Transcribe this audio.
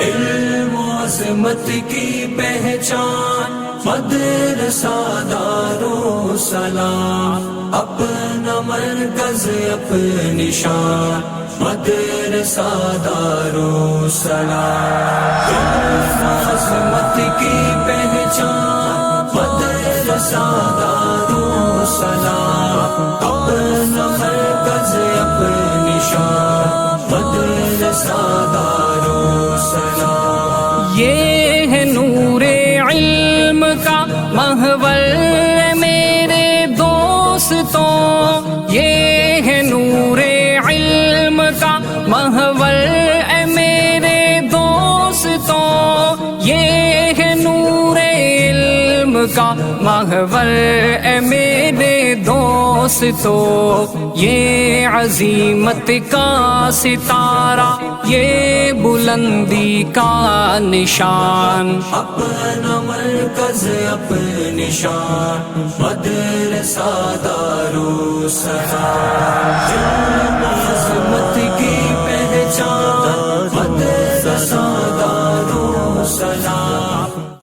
علم و عظمت کی پہچان مدرسہ دارالسلام، اپنا مرکز اپنی شان مدرسہ دارالسلام۔ علم و عظمت کی پہچان مدرسہ دارالسلام، اپنا مرکز اپنی شان مدرسہ دارالسلام۔ یہ ہے نور علم کا محول میرے دوستوں، یہ ہے نور علم کا محول اے میرے دوستوں، یہ ہے نور علم کا محول اے میرے دوستوں، یہ عظیمت کا ستارہ، یہ بلندی کا نشان، اپنا مرکز اپنی شان مدرسہ دارالسلام۔ علم و عظمت کی